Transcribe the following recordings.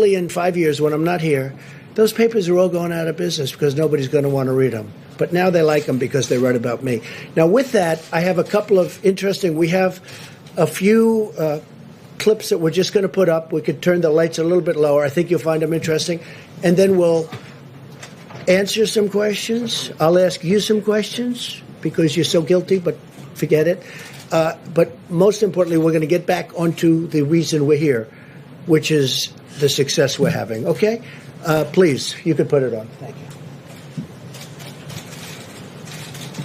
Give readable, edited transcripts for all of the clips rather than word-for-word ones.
in 5 years when I'm not here, those papers are all going out of business because nobody's going to want to read them. But now they like them because they write about me. Now, with that, I have a couple of we have a few clips that we're just going to put up. We could turn the lights a little bit lower. I think you'll find them interesting. And then we'll answer some questions. I'll ask you some questions because you're so guilty, but forget it. But most importantly, we're going to get back onto the reason we're here, which is the success we're having. Okay? Please, you could put it on. Thank you.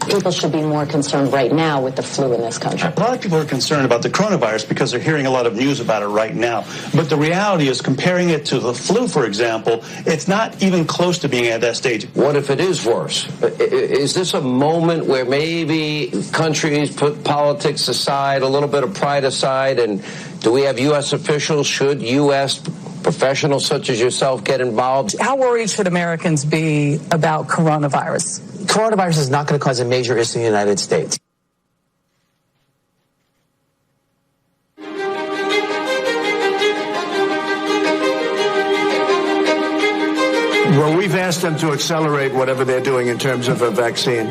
People should be more concerned right now with the flu in this country. A lot of people are concerned about the coronavirus because they're hearing a lot of news about it right now. But the reality is, comparing it to the flu, for example, it's not even close to being at that stage. What if it is worse? Is this a moment where maybe countries put politics aside, a little bit of pride aside, and do we have U.S. officials? Should U.S. professionals such as yourself get involved? How worried should Americans be about coronavirus? Coronavirus is not going to cause a major issue in the United States. Well, we've asked them to accelerate whatever they're doing in terms of a vaccine.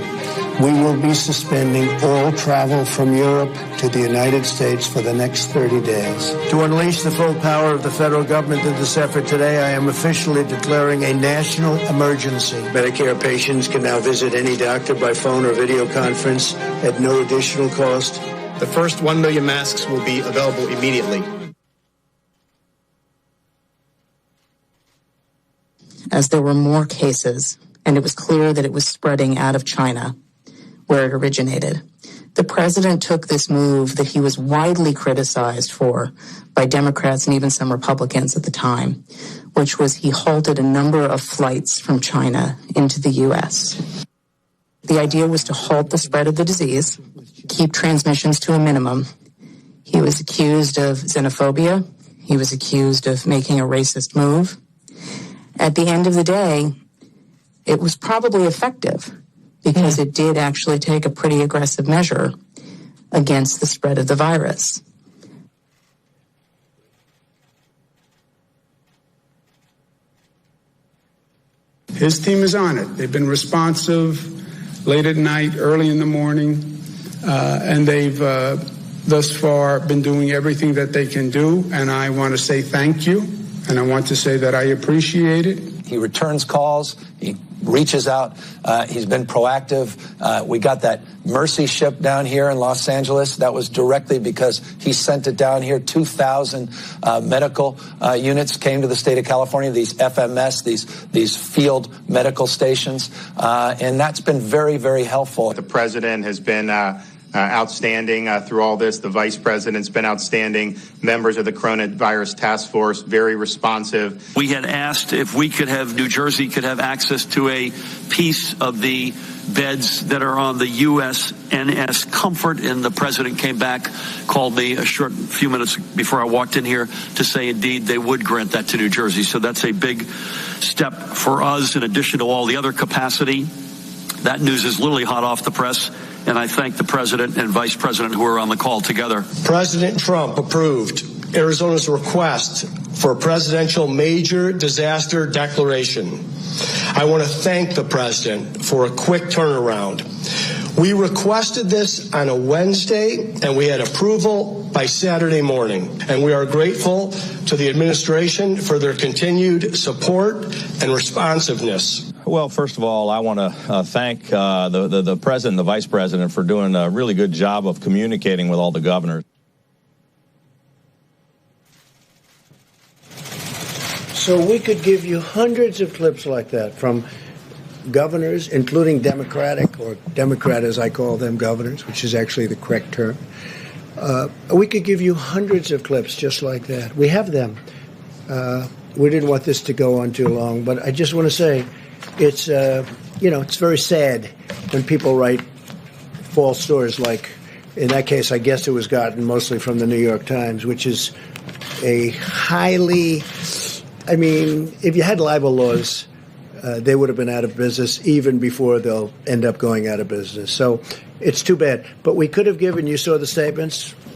We will be suspending all travel from Europe to the United States for the next 30 days. To unleash the full power of the federal government in this effort today, I am officially declaring a national emergency. Medicare patients can now visit any doctor by phone or video conference at no additional cost. The first 1 million masks will be available immediately. As there were more cases, and it was clear that it was spreading out of China, where it originated, the president took this move that he was widely criticized for by Democrats and even some Republicans at the time, which was he halted a number of flights from China into the U.S. The idea was to halt the spread of the disease, keep transmissions to a minimum. He was accused of xenophobia. He was accused of making a racist move. At the end of the day, it was probably effective because it did actually take a pretty aggressive measure against the spread of the virus. His team is on it. They've been responsive late at night, early in the morning, and they've thus far been doing everything that they can do, and I want to say thank you. And I want to say that I appreciate it. He returns calls. He reaches out. He's been proactive. We got that Mercy ship down here in Los Angeles. That was directly because he sent it down here. 2,000 medical units came to the state of California, these FMS, these field medical stations. And that's been very, very helpful. The president has been outstanding through all this. The vice president's been outstanding. Members of the coronavirus task force, very responsive. We had asked if we could have, New Jersey could have access to a piece of the beds that are on the USNS Comfort, and the president came back, called me a short few minutes before I walked in here to say indeed they would grant that to New Jersey. So that's a big step for us in addition to all the other capacity. That news is literally hot off the press. And I thank the president and vice president who are on the call together. President Trump approved Arizona's request for a presidential major disaster declaration. I want to thank the president for a quick turnaround. We requested this on a Wednesday, and we had approval by Saturday morning. And we are grateful to the administration for their continued support and responsiveness. Well, first of all, I want to thank the president and the vice president for doing a really good job of communicating with all the governors. So we could give you hundreds of clips like that from governors, including Democratic, or Democrat as I call them, governors, which is actually the correct term. We could give you hundreds of clips just like that. We have them. We didn't want this to go on too long, but I just want to say it's, it's very sad when people write false stories like, in that case, I guess it was gotten mostly from the New York Times, which is a highly, if you had libel laws, they would have been out of business even before they'll end up going out of business. So it's too bad. But we could have given, you saw the statements,